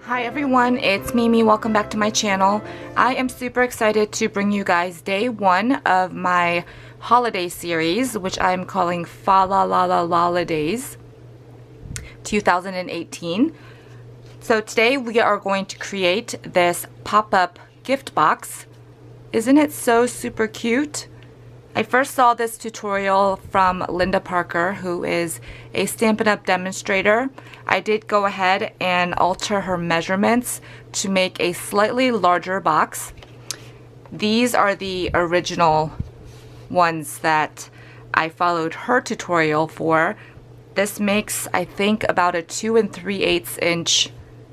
Hi everyone, it's Mimi. Welcome back to my channel. I am super excited to bring you guys day one of my holiday series, which I'm calling Falalalalalidays 2018. So today we are going to create this pop-up gift box. Isn't it so super cute? I first saw this tutorial from Linda Parker, who is a Stampin' Up! Demonstrator. I did go ahead and alter her measurements to make a slightly larger box. These are the original ones that I followed her tutorial for. This makes, I think, about a 2 3/8 inch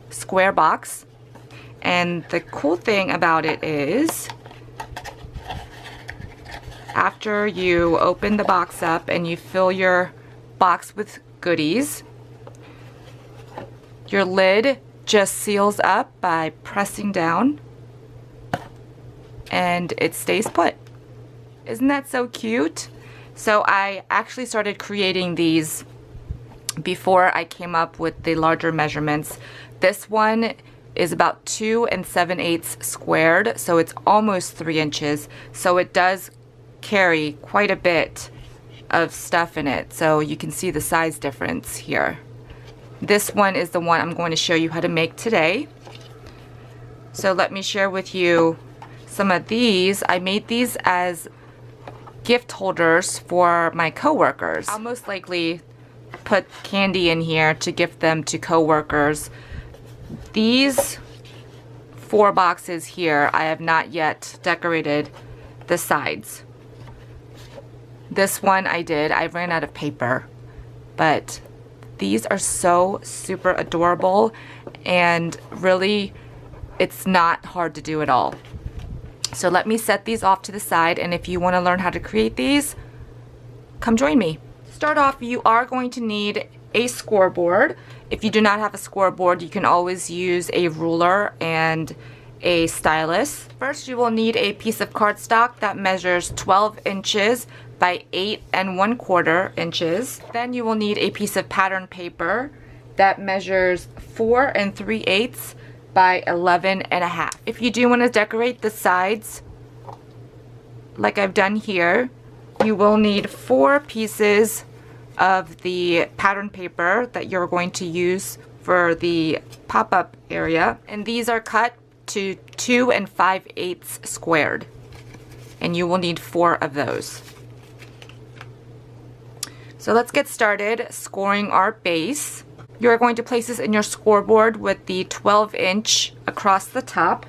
square box. And the cool thing about it is, after you open the box up and you fill your box with goodies, your lid just seals up by pressing down and it stays put. Isn't that so cute? So I actually started creating these before I came up with the larger measurements. This one is about 2 7/8 squared, so it's almost 3 inches. So it does carry quite a bit of stuff in it, so you can see the size difference here. This one is the one I'm going to show you how to make today. So let me share with you some of these. I made these as gift holders for my coworkers. I'll most likely put candy in here to gift them to coworkers. These 4 boxes here, I have not yet decorated the sides. This one I did. I ran out of paper, but these are so super adorable, and really it's not hard to do at all. So let me set these off to the side, and if you want to learn how to create these, come join me. To start off, you are going to need a scoreboard. If you do not have a scoreboard, you can always use a ruler and a stylus. First, you will need a piece of cardstock that measures 12 inches by 8 1/4 inches. Then you will need a piece of pattern paper that measures 4 3/8 by 11 1/2. If you do want to decorate the sides, like I've done here, you will need 4 pieces of the pattern paper that you're going to use for the pop-up area. And these are cut to 2 5/8 squared. And you will need 4 of those. So let's get started scoring our base. You're going to place this in your scoreboard with the 12-inch across the top.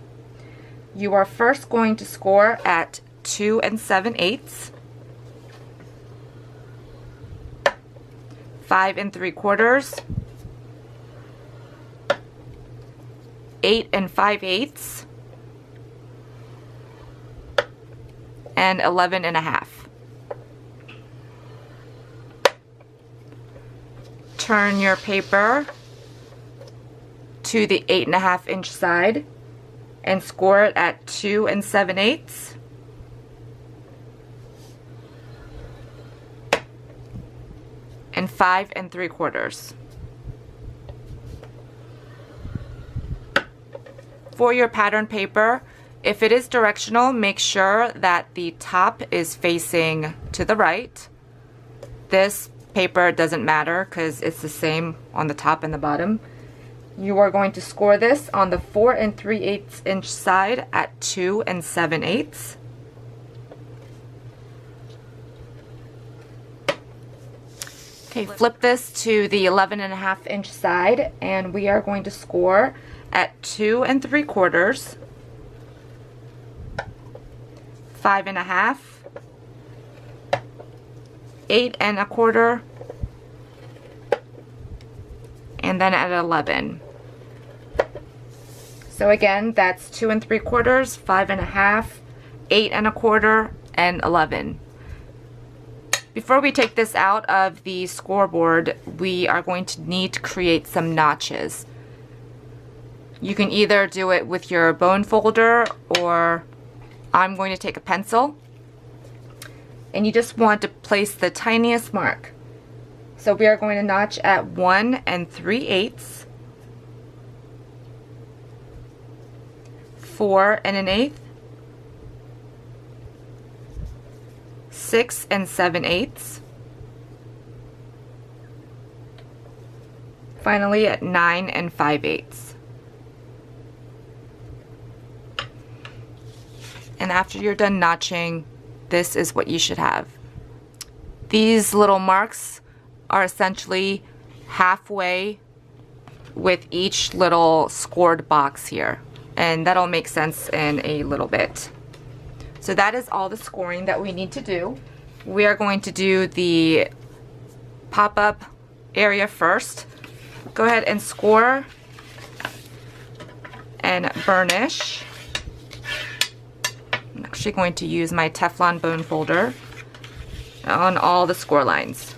You are first going to score at 2 7/8, 5 3/4, 8 5/8, and 11 1/2. Turn your paper to the 8 1/2 inch side and score it at 2 7/8, and 5 3/4. For your pattern paper, if it is directional, make sure that the top is facing to the right. This paper doesn't matter because it's the same on the top and the bottom. You are going to score this on the 4 3/8 inch side at 2 7/8. Okay, flip this to the 11 1/2 inch side, and we are going to score at 2 3/4, 5 1/2, 8 1/4, and then at 11. So again, that's 2 3/4, 5 1/2, 8 1/4, and 11. Before we take this out of the scoreboard, we are going to need to create some notches. You can either do it with your bone folder, or I'm going to take a pencil. And you just want to place the tiniest mark. So we are going to notch at 1 3/8, 4 1/8, 6 7/8, finally at 9 5/8. And after you're done notching, this is what you should have. These little marks are essentially halfway with each little scored box here, and that'll make sense in a little bit. So that is all the scoring that we need to do. We are going to do the pop-up area first. Go ahead and score and burnish. I'm actually going to use my Teflon bone folder on all the score lines.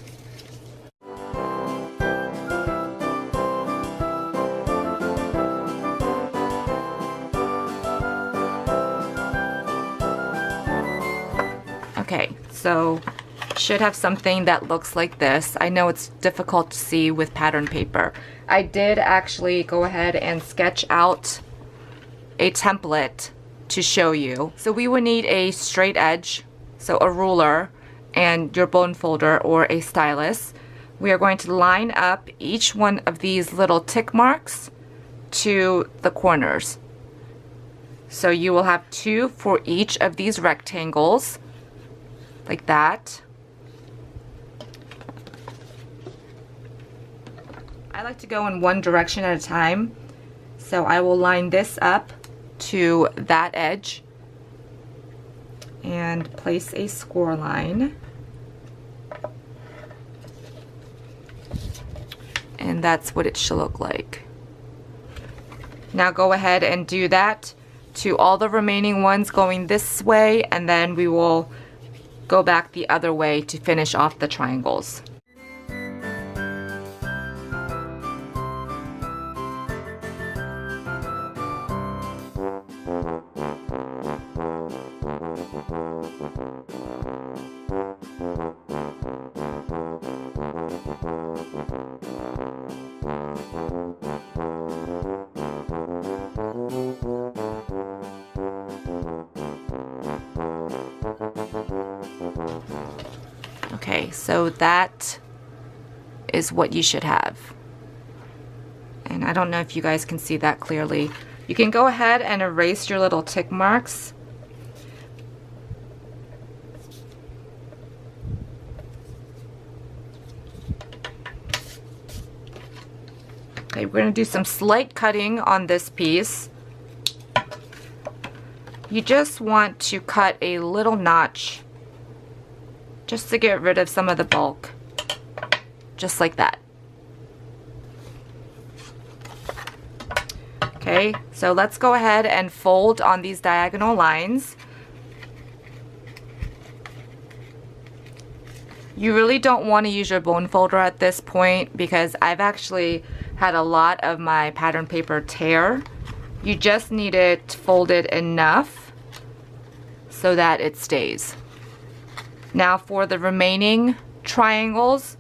Okay, so should have something that looks like this. I know it's difficult to see with pattern paper. I did actually go ahead and sketch out a template to show you. So we would need a straight edge, so a ruler, and your bone folder or a stylus. We are going to line up each one of these little tick marks to the corners. So you will have 2 for each of these rectangles, like that. I like to go in one direction at a time, so I will line this up to that edge and place a score line, and that's what it should look like. Now go ahead and do that to all the remaining ones going this way, and then we will go back the other way to finish off the triangles. Okay, so that is what you should have. And I don't know if you guys can see that clearly. You can go ahead and erase your little tick marks. Okay, we're going to do some slight cutting on this piece. You just want to cut a little notch just to get rid of some of the bulk, just like that. Okay, so let's go ahead and fold on these diagonal lines. You really don't want to use your bone folder at this point because I've actually had a lot of my pattern paper tear. You just need it folded enough so that it stays. Now for the remaining triangles,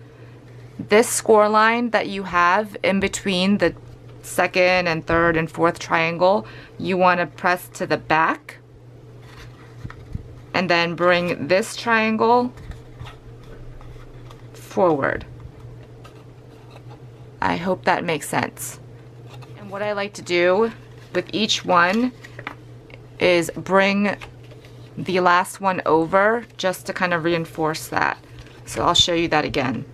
this score line that you have in between the second and third and fourth triangle, you want to press to the back and then bring this triangle forward. I hope that makes sense. And what I like to do with each one is bring the last one over just to kind of reinforce that. So I'll show you that again.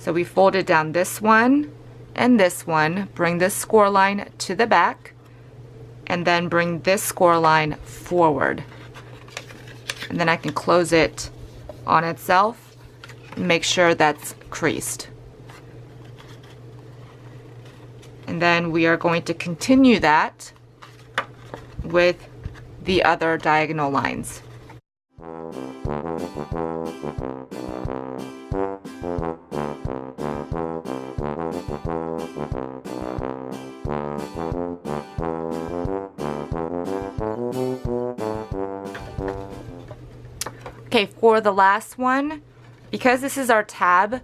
So we folded down this one and this one, bring this score line to the back, and then bring this score line forward. And then I can close it on itself and make sure that's creased. And then we are going to continue that with the other diagonal lines. Okay, for the last one, because this is our tab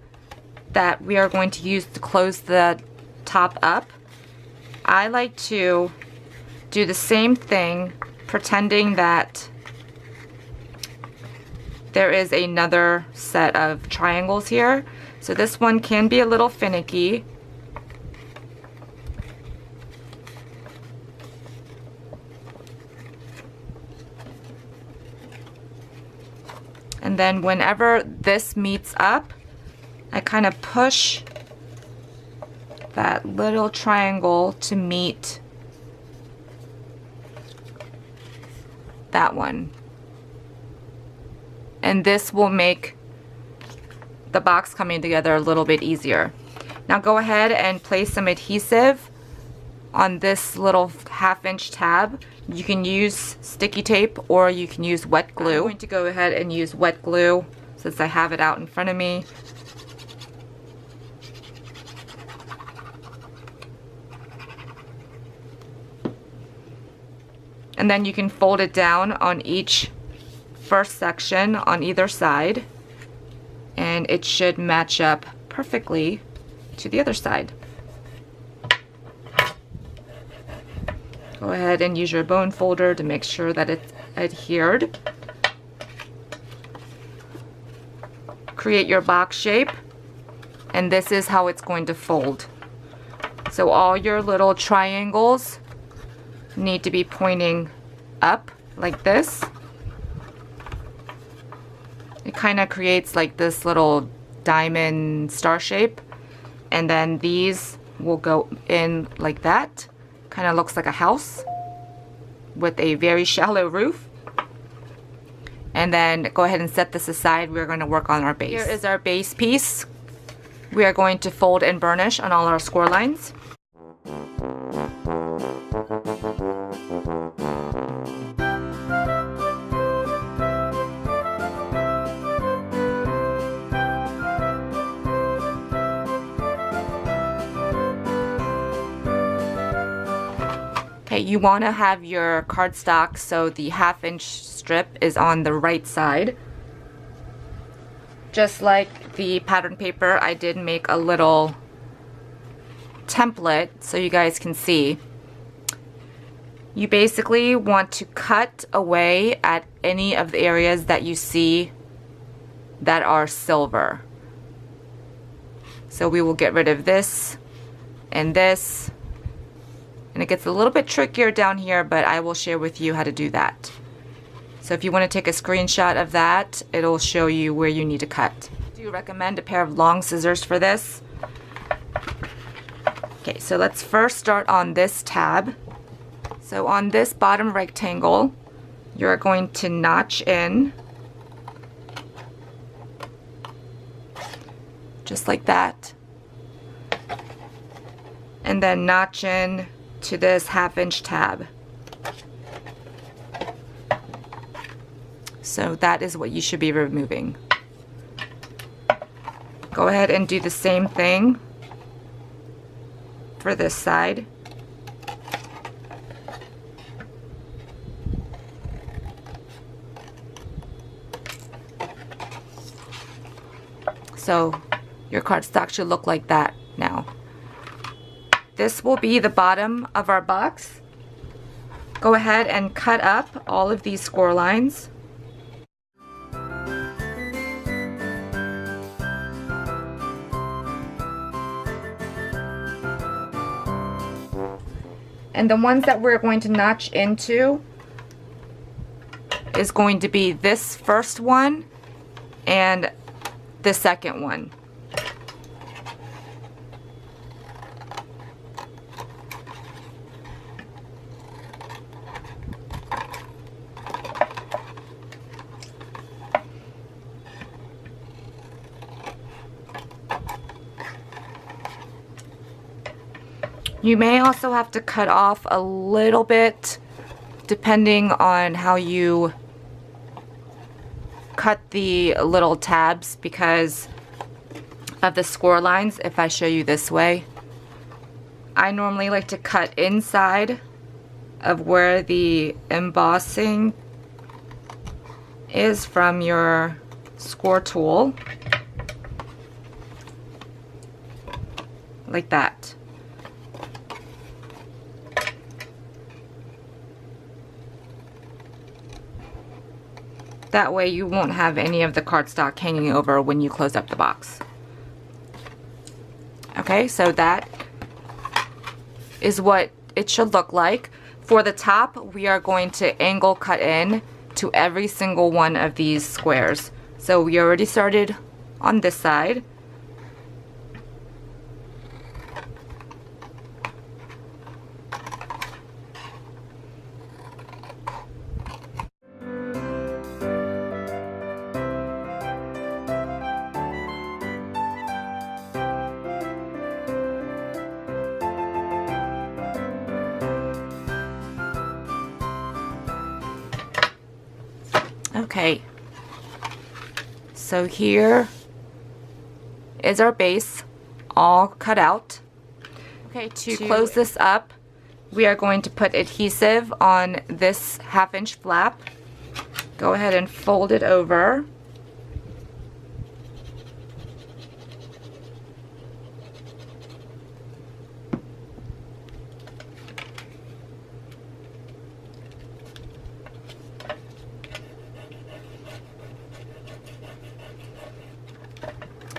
that we are going to use to close the top up, I like to do the same thing, pretending that there is another set of triangles here. So this one can be a little finicky. And then whenever this meets up, I kind of push that little triangle to meet that one. And this will make the box coming together a little bit easier. Now go ahead and place some adhesive on this little 1/2-inch tab. You can use sticky tape or you can use wet glue. I'm going to go ahead and use wet glue since I have it out in front of me. And then you can fold it down on each first section on either side, and it should match up perfectly to the other side. Go ahead and use your bone folder to make sure that it's adhered. Create your box shape, and this is how it's going to fold. So all your little triangles need to be pointing up like this. It kind of creates like this little diamond star shape, and then these will go in like that. Kind of looks like a house with a very shallow roof. And then go ahead and set this aside. We're going to work on our base. Here is our base piece. We are going to fold and burnish on all our score lines. Okay, you want to have your cardstock so the 1/2-inch strip is on the right side. Just like the pattern paper, I did make a little template so you guys can see. You basically want to cut away at any of the areas that you see that are silver. So we will get rid of this and this. And it gets a little bit trickier down here, but I will share with you how to do that. So if you want to take a screenshot of that, it'll show you where you need to cut. I do recommend a pair of long scissors for this. Okay, so let's first start on this tab. So on this bottom rectangle, you're going to notch in, just like that. And then notch in to this 1/2-inch tab. So that is what you should be removing. Go ahead and do the same thing for this side. So your cardstock should look like that now. This will be the bottom of our box. Go ahead and cut up all of these score lines. And the ones that we're going to notch into is going to be this first one and the second one. You may also have to cut off a little bit depending on how you cut the little tabs because of the score lines. If I show you this way, I normally like to cut inside of where the embossing is from your score tool, like that. That way you won't have any of the cardstock hanging over when you close up the box. Okay, so that is what it should look like. For the top, we are going to angle cut in to every single one of these squares. So we already started on this side. Okay, so here is our base all cut out. Okay, to close this up, we are going to put adhesive on this 1/2 inch flap. Go ahead and fold it over.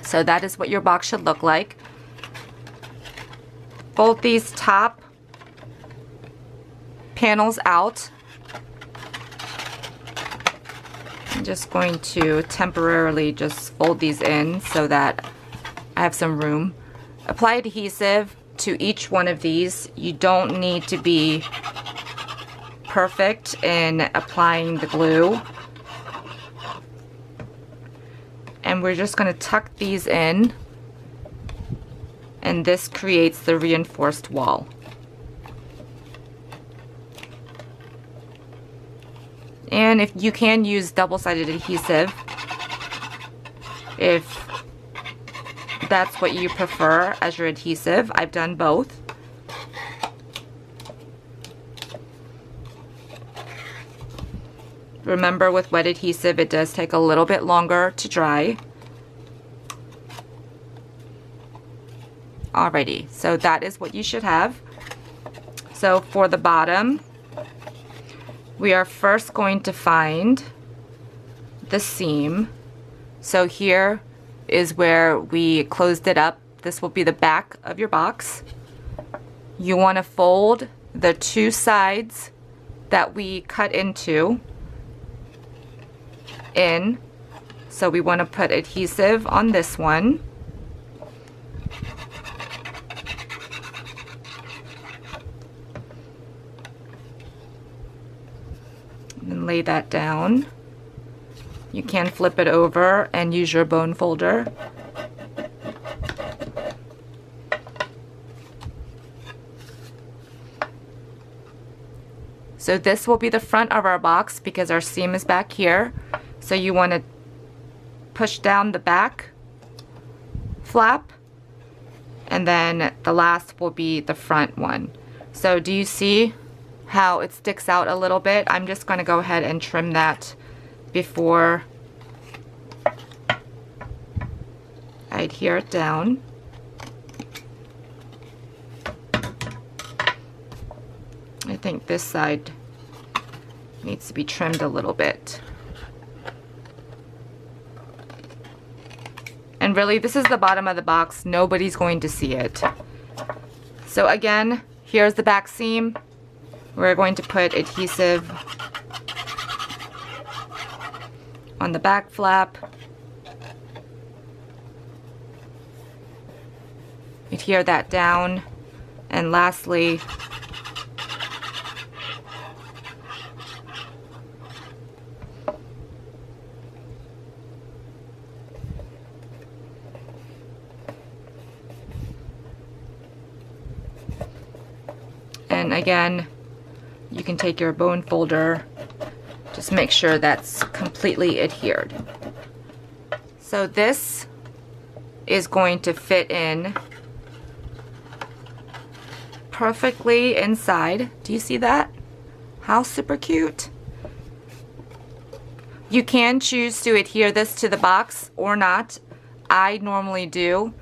So that is what your box should look like. Fold these top panels out. I'm just going to temporarily just fold these in so that I have some room. Apply adhesive to each one of these. You don't need to be perfect in applying the glue. And we're just going to tuck these in, and this creates the reinforced wall. And if you can use double-sided adhesive if that's what you prefer as your adhesive. I've done both. Remember, with wet adhesive, it does take a little bit longer to dry. Alrighty, so that is what you should have. So for the bottom, we are first going to find the seam. So here is where we closed it up. This will be the back of your box. You want to fold the two sides that we cut into in. So we want to put adhesive on this one. And lay that down. You can flip it over and use your bone folder. So this will be the front of our box because our seam is back here. So you want to push down the back flap, and then the last will be the front one. So do you see how it sticks out a little bit? I'm just going to go ahead and trim that before I adhere it down. I think this side needs to be trimmed a little bit. And really, this is the bottom of the box. Nobody's going to see it. So again, here's the back seam. We're going to put adhesive on the back flap. Adhere that down. And lastly, and again, you can take your bone folder, just make sure that's completely adhered. So this is going to fit in perfectly inside. Do you see that? How super cute. You can choose to adhere this to the box or not. I normally do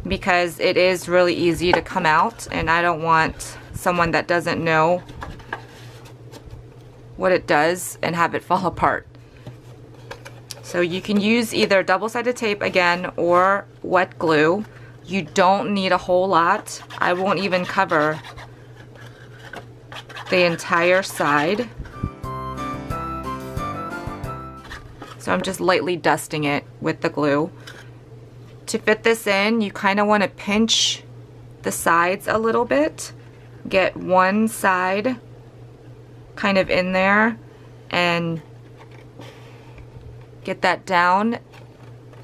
because it is really easy to come out, and I don't want someone that doesn't know what it does and have it fall apart. So you can use either double-sided tape again or wet glue. You don't need a whole lot. I won't even cover the entire side. So I'm just lightly dusting it with the glue. To fit this in, you kind of want to pinch the sides a little bit. Get one side kind of in there and get that down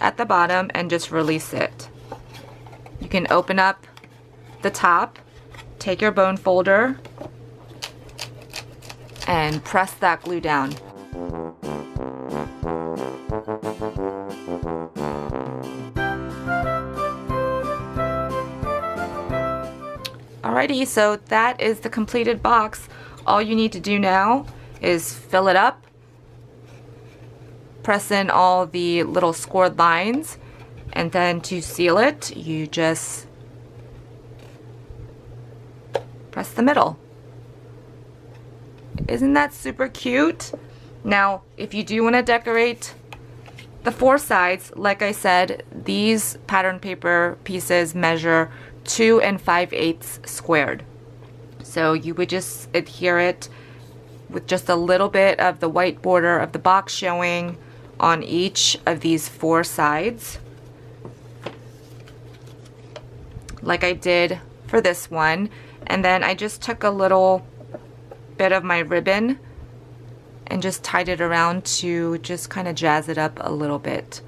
at the bottom and just release it. You can open up the top, take your bone folder, and press that glue down. Alrighty, so that is the completed box. All you need to do now is fill it up, press in all the little scored lines, and then to seal it, you just press the middle. Isn't that super cute? Now, if you do want to decorate the four sides, like I said, these pattern paper pieces measure 2 5/8 squared. So you would just adhere it with just a little bit of the white border of the box showing on each of these four sides, like I did for this one. And then I just took a little bit of my ribbon and just tied it around to just kind of jazz it up a little bit.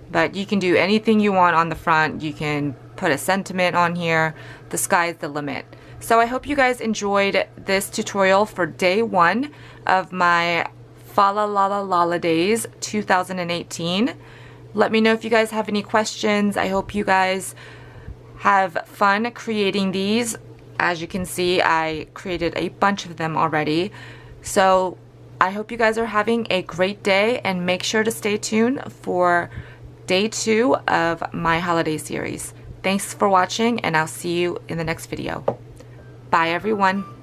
But you can do anything you want on the front. You can put a sentiment on here. The sky's the limit. So I hope you guys enjoyed this tutorial for day 1 of my Falalalalalidays 2018. Let me know if you guys have any questions. I hope you guys have fun creating these. As you can see, I created a bunch of them already. So I hope you guys are having a great day, and make sure to stay tuned for day 2 of my holiday series. Thanks for watching, and I'll see you in the next video. Bye everyone.